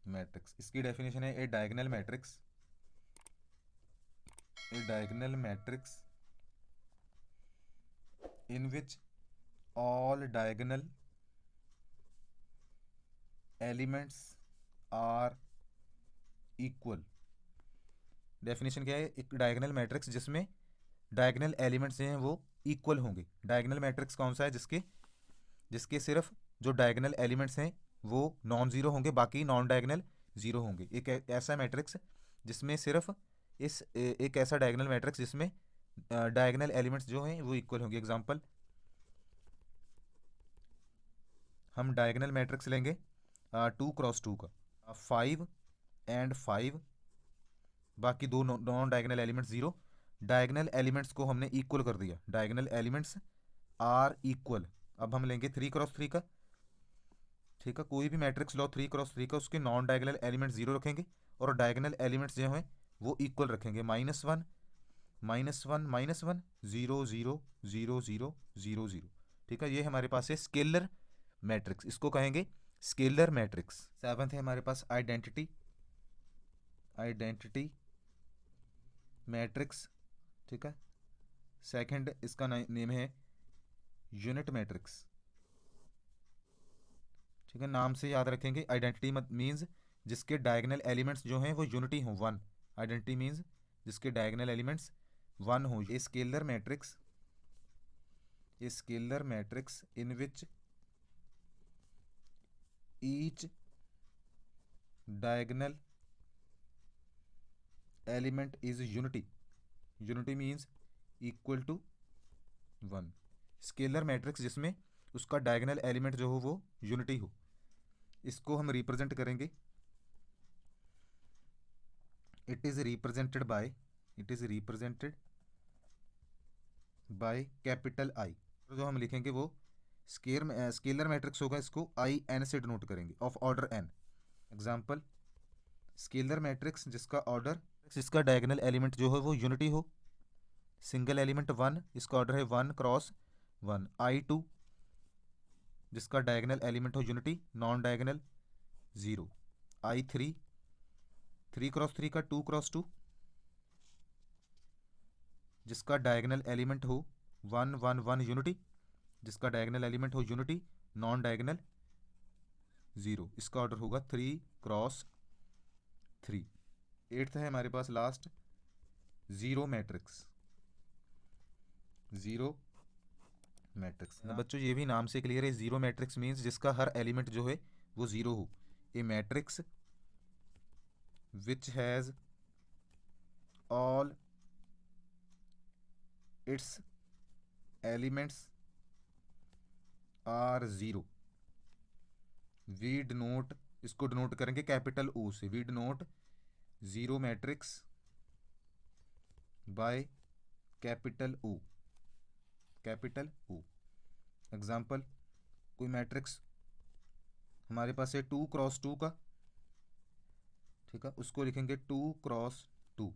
मैट्रिक्स, इसकी डेफिनेशन है a diagonal matrix, a diagonal matrix in which all diagonal elements are equal. Definition क्या है? एक डायगोनल मैट्रिक्स जिसमें डायगोनल एलिमेंट्स हैं वो इक्वल होंगे। डायगोनल मैट्रिक्स कौन सा है? जिसके जिसके सिर्फ जो डायगोनल एलिमेंट्स हैं वो नॉन जीरो होंगे, बाकी नॉन डायगोनल जीरो होंगे। एक ऐसा मैट्रिक्स जिसमें सिर्फ एक ऐसा डायगोनल मैट्रिक्स जिसमें डायगोनल एलिमेंट्स जो हैं वो इक्वल होंगे। एग्जांपल, हम डायगोनल मैट्रिक्स लेंगे 2 × 2 का, 5 और 5, बाकी दो non diagonal elements zero. Diagonal elements को हमने इक्वल कर दिया, डायगोनल एलिमेंट्स आर इक्वल। अब हम लेंगे 3 × 3 का, ठीक है। कोई भी मैट्रिक्स लो 3 × 3 का, उसके नॉन डायगोनल एलिमेंट्स जीरो रखेंगे और डायगोनल एलिमेंट्स जो हैं वो इक्वल रखेंगे। -1 -1 -1 0 0 0 0 0 0, ठीक है। ये हमारे पास है स्केलर मैट्रिक्स, इसको कहेंगे स्केलर मैट्रिक्स। सेवंथ है हमारे पास आइडेंटिटी मैट्रिक्स, ठीक है। सेकंड इसका नेम है यूनिट मैट्रिक्स, ठीक है। नाम से याद रखेंगे। आइडेंटिटी मीन्स जिसके डायगोनल एलिमेंट्स जो हैं वो यूनिटी हों, वन। आइडेंटिटी मीन्स जिसके डायगोनल एलिमेंट्स वन हो। A scalar matrix in which each diagonal element is unity means equal to one. Scalar matrix जिसमें उसका डायगोनल एलिमेंट जो हो वो यूनिटी हो, इसको हम रिप्रेजेंट करेंगे। It is represented by capital I. तो जो हम लिखेंगे वो स्केलर मैट्रिक्स होगा, इसको आई एन से डिनोट करेंगे, of order N. Example, scalar matrix जिसका डायगोनल एलिमेंट जो है वो यूनिटी हो, सिंगल एलिमेंट 1, इसका ऑर्डर है 1 × 1। I2 जिसका डायगोनल एलिमेंट हो यूनिटी, नॉन डायगोनल 0। I3 3 × 3 का 2 × 2, जिसका डायगोनल एलिमेंट हो 1 1 1 यूनिटी, जिसका डायगोनल एलिमेंट हो यूनिटी, नॉन डायगोनल 0, इसका ऑर्डर होगा 3 × 3। एट्थ है हमारे पास लास्ट जीरो मैट्रिक्स ना बच्चों, ये भी नाम से क्लियर है। जीरो मैट्रिक्स मीन्स जिसका हर एलिमेंट जो है वो जीरो हो। A matrix which has all its elements are zero. We denote, इसको डिनोट करेंगे कैपिटल ओ से। We denote zero matrix by capital O. Example, कोई मैट्रिक्स हमारे पास है 2 × 2 का, ठीक है, उसको लिखेंगे 2 × 2।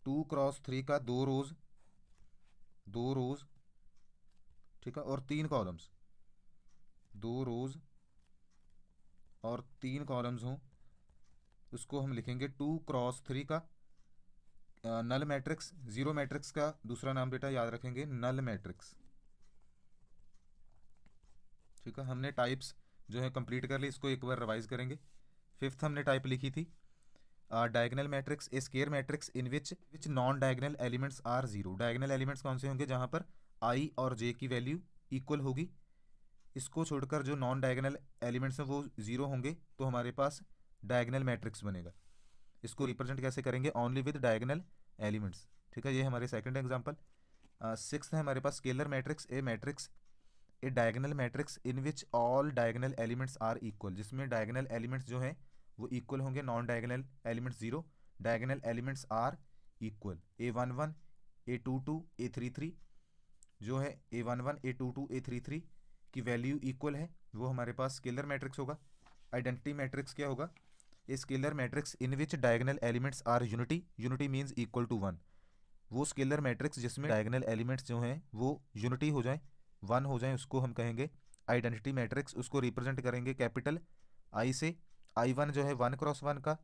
2 × 3 का 2 रोज, ठीक है, और 3 कॉलम्स, 2 रोज और 3 कॉलम्स हों, उसको हम लिखेंगे 2 × 3 का नल मैट्रिक्स। जीरो मैट्रिक्स का दूसरा नाम बेटा याद रखेंगे, नल मैट्रिक्स, ठीक है। हमने टाइप्स जो है कंप्लीट कर ली, इसको एक बार रिवाइज करेंगे। फिफ्थ हमने टाइप लिखी थी diagonal matrix, a square matrix in which non diagonal elements are zero. Diagonal elements कौन से होंगे? जहाँ पर आई और जे की वैल्यू इक्वल होगी। इसको छोड़कर जो नॉन डायगोनल एलिमेंट्स हैं वो जीरो होंगे, तो हमारे पास डायगोनल मैट्रिक्स बनेगा। इसको रिप्रेजेंट कैसे करेंगे? ओनली विद डायगोनल एलिमेंट्स, ठीक है। ये हमारे सेकंड एग्जांपल। सिक्स्थ है हमारे पास scalar matrix, a diagonal matrix in which all diagonal elements are equal, जिसमें डायगोनल एलिमेंट्स जो हैं वो इक्वल होंगे, non diagonal elements zero. Diagonal elements are equal, A11 A22 A33 जो है A11 A22 A33 की वैल्यू इक्वल है, वो हमारे पास स्केलर मैट्रिक्स होगा। आइडेंटिटी मैट्रिक्स क्या होगा? A scalar matrix in which diagonal elements are unity means equal to 1। वो स्केलर मैट्रिक्स जिसमें डायगोनल एलिमेंट्स जो हैं वो यूनिटी हो जाएं, 1 हो जाएं, उसको हम कहेंगे आइडेंटिटी मैट्रिक्स। उसको रिप्रेजेंट करेंगे कैपिटल आई से। I1 जो है 1 × 1 का,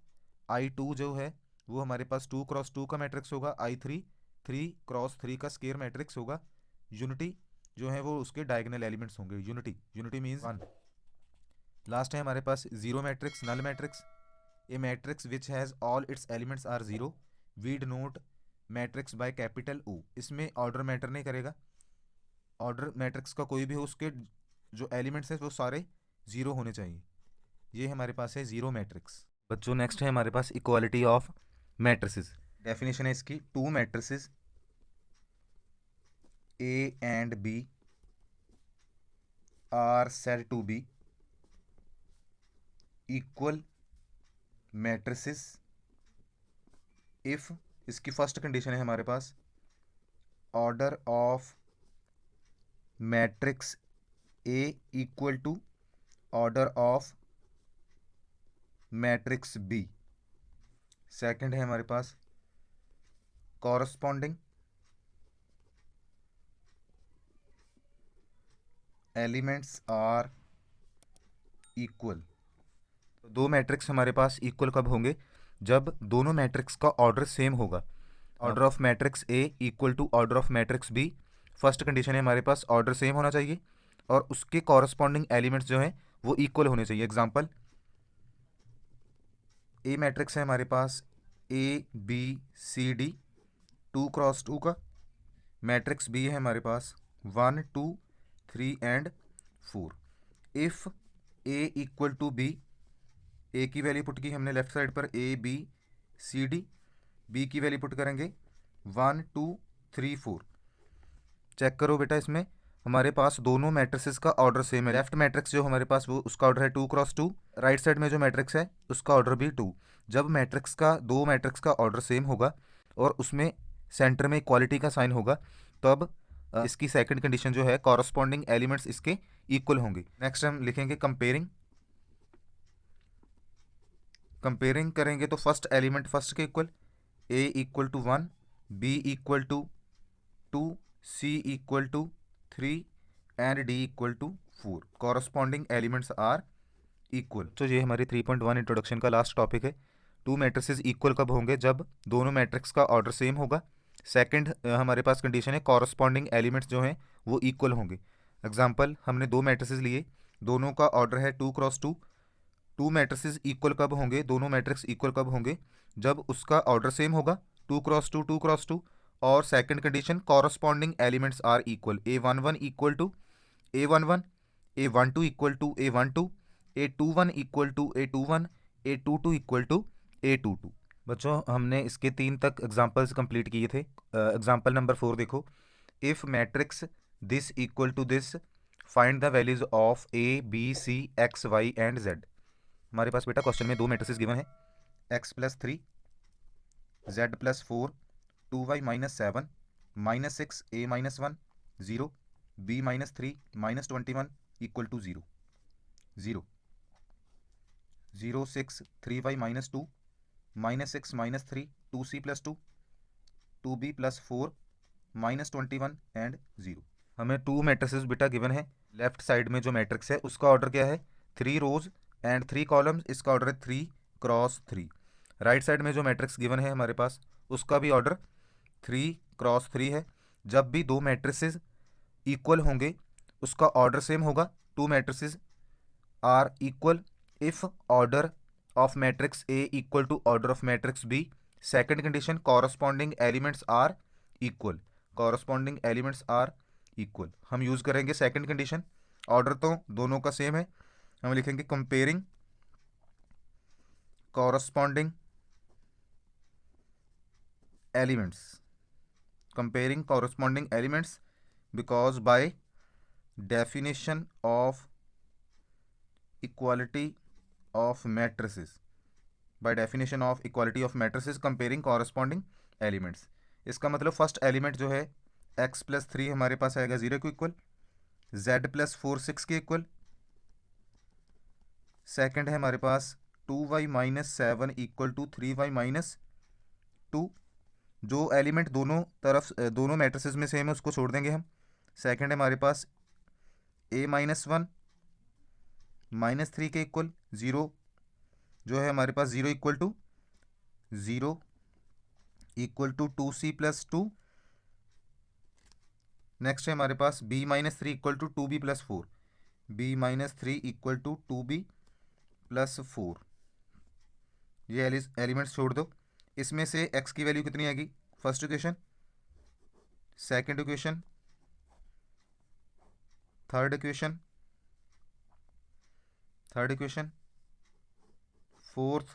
I2 जो है वो हमारे पास 2 × 2 का मैट्रिक्स होगा, I3 3 × 3 का स्केयर मैट्रिक्स होगा, यूनिटी जो है वो उसके डायगोनल एलिमेंट्स होंगे। Unity, unity means one. Last है हमारे पास zero matrix, null matrix. A matrix which has all its elements are zero, we denote matrix by capital O. इसमें ऑर्डर मैटर नहीं करेगा, ऑर्डर मैट्रिक्स का कोई भी हो, उसके जो एलिमेंट्स है वो सारे जीरो होने चाहिए। ये हमारे पास है जीरो मैट्रिक्स। बच्चों नेक्स्ट है हमारे पास इक्वालिटी ऑफ मैट्रिसेस। डेफिनेशन है इसकी, two matrices A and B are said to be equal matrices if, इसकी फर्स्ट कंडीशन है हमारे पास order of matrix A equal to order of matrix B. Second है हमारे पास कॉरस्पॉन्डिंग एलिमेंट्स आर इक्वल। दो मैट्रिक्स हमारे पास इक्वल कब होंगे? जब दोनों मैट्रिक्स का ऑर्डर सेम होगा। Order of matrix A equal to order of matrix B, first condition है हमारे पास ऑर्डर सेम होना चाहिए और उसके कॉरस्पॉन्डिंग एलिमेंट्स जो हैं वो इक्वल होने चाहिए। एग्जांपल, ए मैट्रिक्स है हमारे पास ए बी सी डी 2x2 का, मैट्रिक्स बी है हमारे पास 1 2 3 and 4। If A equal to B, A की वैल्यू पुट की हमने लेफ्ट साइड पर A B C D, B की वैल्यू पुट करेंगे 1 2 3 4। चेक करो बेटा, इसमें हमारे पास दोनों मैट्रिसेस का ऑर्डर सेम है। लेफ्ट मैट्रिक्स जो हमारे पास वो उसका ऑर्डर है 2x2, राइट साइड में जो मैट्रिक्स है उसका ऑर्डर भी 2। जब मैट्रिक्स का दो मैट्रिक्स का ऑर्डर सेम होगा और उसमें सेंटर में इक्वालिटी का साइन होगा, तब इसकी सेकंड कंडीशन जो है कॉरस्पॉन्डिंग एलिमेंट्स इसके इक्वल होंगे। नेक्स्ट हम लिखेंगे कंपेयरिंग। कंपेयरिंग करेंगे तो फर्स्ट एलिमेंट फर्स्ट के equal, A equal to 1, B equal to 2, C equal to 3 and D equal to 4। Corresponding elements are equal. तो ये हमारी 3.1 इंट्रोडक्शन का लास्ट टॉपिक है। टू मैट्रिसेस इक्वल कब होंगे? जब दोनों मैट्रिक्स का ऑर्डर सेम होगा। सेकंड हमारे पास कंडीशन है कॉरस्पॉन्डिंग एलिमेंट्स जो हैं वो इक्वल होंगे। एग्जांपल, हमने दो मैट्रिसेस लिए, दोनों का ऑर्डर है 2x2। टू मैट्रिसेस इक्वल कब होंगे, दोनों मैट्रिक्स इक्वल कब होंगे? जब उसका ऑर्डर सेम होगा 2x2 और second condition corresponding elements are equal. A11 equal to A11, A12 equal to A12, A21 equal to A21, A22 equal to A22। बच्चों हमने इसके 3 तक एग्जांपल्स कंप्लीट किए थे। एग्जांपल नंबर 4 देखो, if matrix this equal to this find the values of A B C X Y and Z। हमारे पास बेटा question में दो मैट्रिसेस गिवन है, x+3 z+4 2y -7 -6 a-1 0 b-3 -21 equal to 0 0 0 6 3y -2 -6 -3 2c+2 2b+4 -21 and 0। हमें to matrices बेटा given है। Left side में जो मैट्रिक्स है उसका ऑर्डर क्या है? 3 रोज एंड 3 कॉलम्स, इसका ऑर्डर है 3x3। राइट साइड में जो मैट्रिक्स गिवन है हमारे पास उसका भी ऑर्डर 3x3 है। जब भी दो मैट्रिसेस इक्वल होंगे उसका ऑर्डर सेम होगा। Two matrices are equal if order of matrix A equal to order of matrix B. Second condition corresponding elements are equal. Corresponding elements are equal हम use करेंगे second condition. Order तो दोनों का same है, हम लिखेंगे comparing corresponding elements. Comparing corresponding elements because by definition of equality of matrices, by definition of equality of matrices comparing corresponding elements. इसका मतलब फर्स्ट एलिमेंट जो है x+3 हमारे पास आएगा 0 के इक्वल, z+4 6 के इक्वल। सेकंड है हमारे पास 2y -7 इक्वल टू 3y -2। जो एलिमेंट दोनों तरफ दोनों मैट्रिसेस में सेम है उसको छोड़ देंगे हम। सेकंड है हमारे पास a-1 -3 के इक्वल, 0 जो है हमारे पास 0 इक्वल टू 2c+2 नेक्स्ट है हमारे पास b minus three equal to 2b plus 4, b minus three equal to 2b plus 4। ये एलिमेंट्स छोड़ दो। इसमें से x की वैल्यू कितनी आएगी? First equation, second equation, third equation, fourth,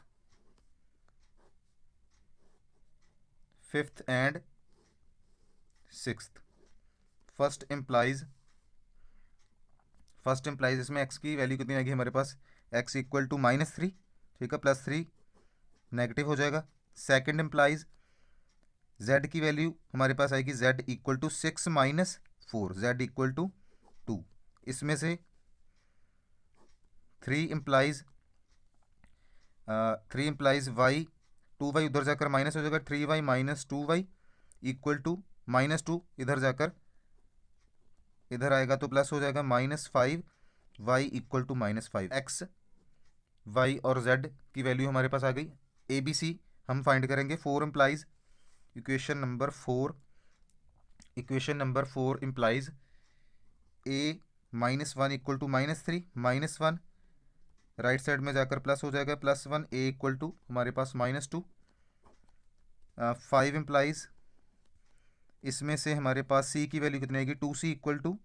fifth and sixth. First implies इसमें x की वैल्यू कितनी आएगी हमारे पास? x equal to minus three, ठीक है, प्लस थ्री नेगेटिव हो जाएगा। सेकंड इम्प्लाइज z की वैल्यू हमारे पास आएगी z equal to six minus four, z equal to two. इसमें से three implies y, two y उधर जाकर माइनस हो जाएगा, 3y minus 2y equal to minus two इधर जाकर इधर आएगा तो प्लस हो जाएगा, -5y equal to -5। x, y और z की वैल्यू हमारे पास आ गई। ए बी सी हम फाइंड करेंगे। Equation number four implies a -1 equal to -3, -1 right side में जाकर प्लस हो जाएगा, +1 a इक्वल टू हमारे पास -2। 5 इम्प्लाइज इसमें से हमारे पास c की वैल्यू कितनी आएगी? 2c equal to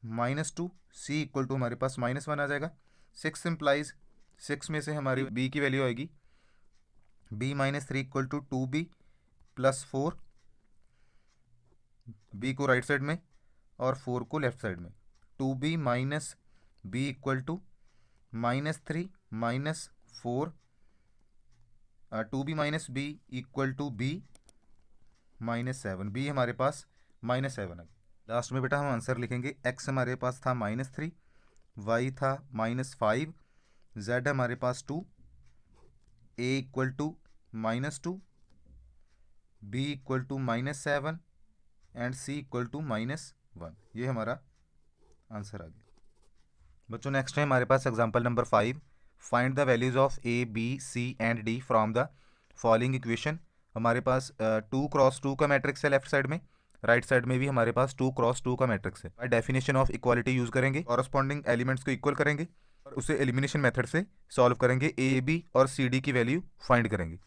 -2, c equal to हमारे पास -1 आ जाएगा। 6 इम्प्लाइज 6 में से हमारी b की वैल्यू आएगी b minus three equal to 2b plus 4, b को राइट साइड में और 4 को लेफ्ट साइड में। 2b minus b equal to -3 -4, 2b minus b equal to b -7, b हमारे पास -7 है। लास्ट में बेटा हम आंसर लिखेंगे। x हमारे पास था -3, y था -5, z हमारे पास 2, a equal to -2, b equal to -7 and c equal to -1। ये हमारा आंसर आ गया। बच्चों नेक्स्ट है हमारे पास example number 5। Find the values of a b c and d from the following equation. हमारे पास 2 क्रॉस 2 का मैट्रिक्स है लेफ्ट साइड में, राइट साइड में भी हमारे पास 2 क्रॉस 2 का मैट्रिक्स है। Bye definition of equality use करेंगे, कॉरस्पॉन्डिंग एलिमेंट्स को इक्वल करेंगे और उसे एलिमिनेशन मेथड से सॉल्व करेंगे। a b और c d की वैल्यू फाइंड करेंगे।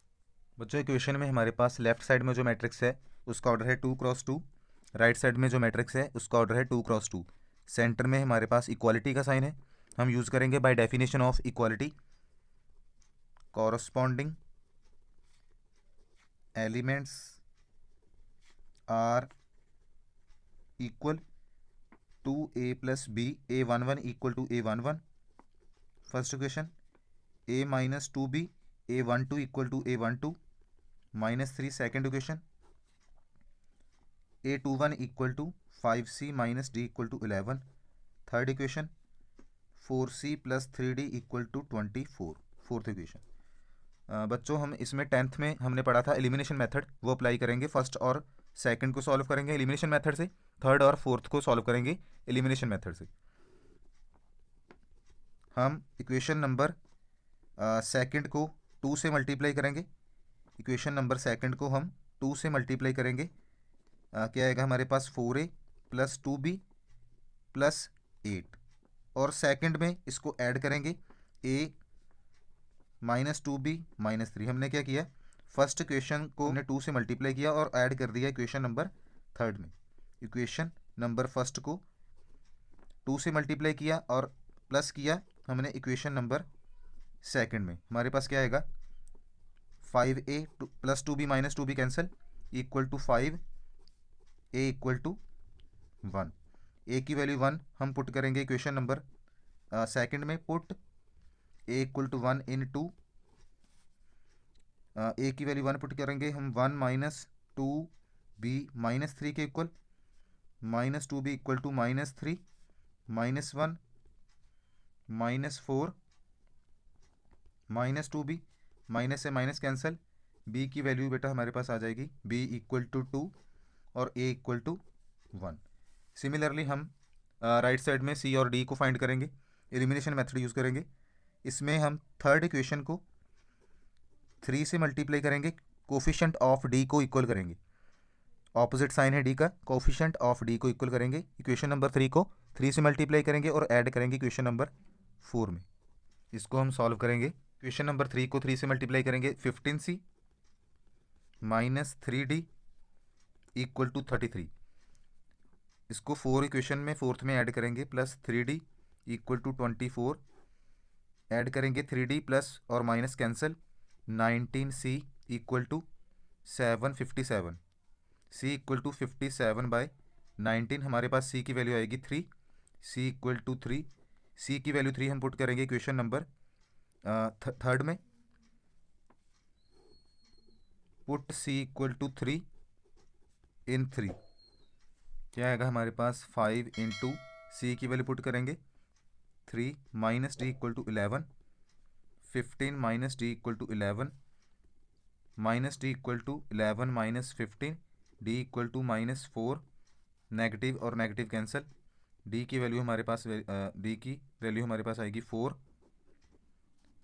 बच्चों इक्वेशन में हमारे पास लेफ्ट साइड में जो मैट्रिक्स है उसका ऑर्डर है 2 क्रॉस 2, राइट साइड में जो मैट्रिक्स है उसका ऑर्डर है 2 क्रॉस 2। सेंटर में हमारे पास इक्वालिटी का साइन है, हम यूज करेंगे by definition of equality, corresponding elements are equal to a plus b, a11 equal to a11 first equation, a minus 2b, a12 equal to a12 -3 second equation, a21 equal to 5c minus d equal to 11 third equation, 4c plus 3d equal to 24 fourth equation. बच्चों हम इसमें 10th में हमने पढ़ा था elimination method, वो apply करेंगे। First और सेकंड को सॉल्व करेंगे एलिमिनेशन मेथड से, थर्ड और फोर्थ को सॉल्व करेंगे एलिमिनेशन मेथड से। हम इक्वेशन नंबर सेकंड को 2 से मल्टीप्लाई करेंगे। इक्वेशन नंबर सेकंड को हम 2 से मल्टीप्लाई करेंगे। क्या आएगा हमारे पास? 4a प्लस 2b प्लस 8, और सेकंड में इसको ऐड करेंगे a माइनस 2b माइनस 3। हमने क्या किया? फर्स्ट इक्वेशन को हमने 2 से मल्टीप्लाई किया और ऐड कर दिया इक्वेशन नंबर थर्ड में। इक्वेशन नंबर फर्स्ट को 2 से मल्टीप्लाई किया और प्लस किया हमने इक्वेशन नंबर सेकंड में। हमारे पास क्या आएगा? 5a plus 2b minus 2b cancel equal to 5, a equal to 1। a की वैल्यू 1 हम पुट करेंगे इक्वेशन नंबर सेकंड में। Put a equal to 1 in 2, a की वैल्यू 1 पुट करेंगे हम 1 माइनस 2b माइनस 3 के equal, minus 2b equal to -3 -1 -4 -2b, minus से minus cancel, b की वैल्यू बेटा हमारे पास आ जाएगी b इक्वल टू 2 और a इक्वल टू 1। सिमिलरली हम राइट साइड में c और d को फाइंड करेंगे, एलिमिनेशन मेथड यूज़ करेंगे। इसमें हम थर्ड इक्वेशन को 3 से मल्टीप्लाई करेंगे, कोफिशिएंट ऑफ d को इक्वल करेंगे ऑपोजिट साइन है डी का, कोफिशिएंट ऑफ डी को इक्वल करेंगे, इक्वेशन नंबर 3 को 3 से मल्टीप्लाई करेंगे और ऐड करेंगे इक्वेशन नंबर 4 में। इसको हम सॉल्व करेंगे। इक्वेशन नंबर 3 को 3 से मल्टीप्लाई करेंगे, 15c minus 3d equal to 33। इसको 4 इक्वेशन में फोर्थ में ऐड करेंगे, plus 3d equal to 24, add करेंगे 3d प्लस और minus cancel, 19c equal to 757, c equal to 57/19। हमारे पास c की वैल्यू आएगी 3, c इक्वल टू 3, c की वैल्यू 3 हम पुट करेंगे इक्वेशन नंबर थर्ड में, put c equal to 3 in 3, क्या आएगा हमारे पास 5 इंटू सी की वैल्यू पुट करेंगे 3 minus d equal to 11, 15 minus d equal to 11, minus d equal to 11 minus 15, d equal to -4, negative और नेगेटिव कैंसिल, डी की value हमारे पास आएगी 4,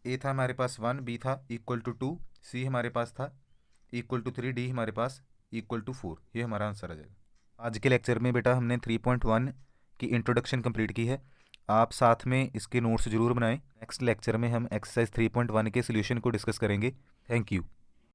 ए था हमारे पास 1, बी था इक्वल टू 2, सी हमारे पास था इक्वल टू 3, डी हमारे पास इक्वल टू 4। ये हमारा आंसर आ जाएगा। आज के लेक्चर में बेटा हमने 3.1 की इंट्रोडक्शन कंप्लीट की है। आप साथ में इसके नोट्स ज़रूर बनाएं। नेक्स्ट लेक्चर में हम एक्सरसाइज 3.1 के सोल्यूशन को डिस्कस करेंगे। Thank you.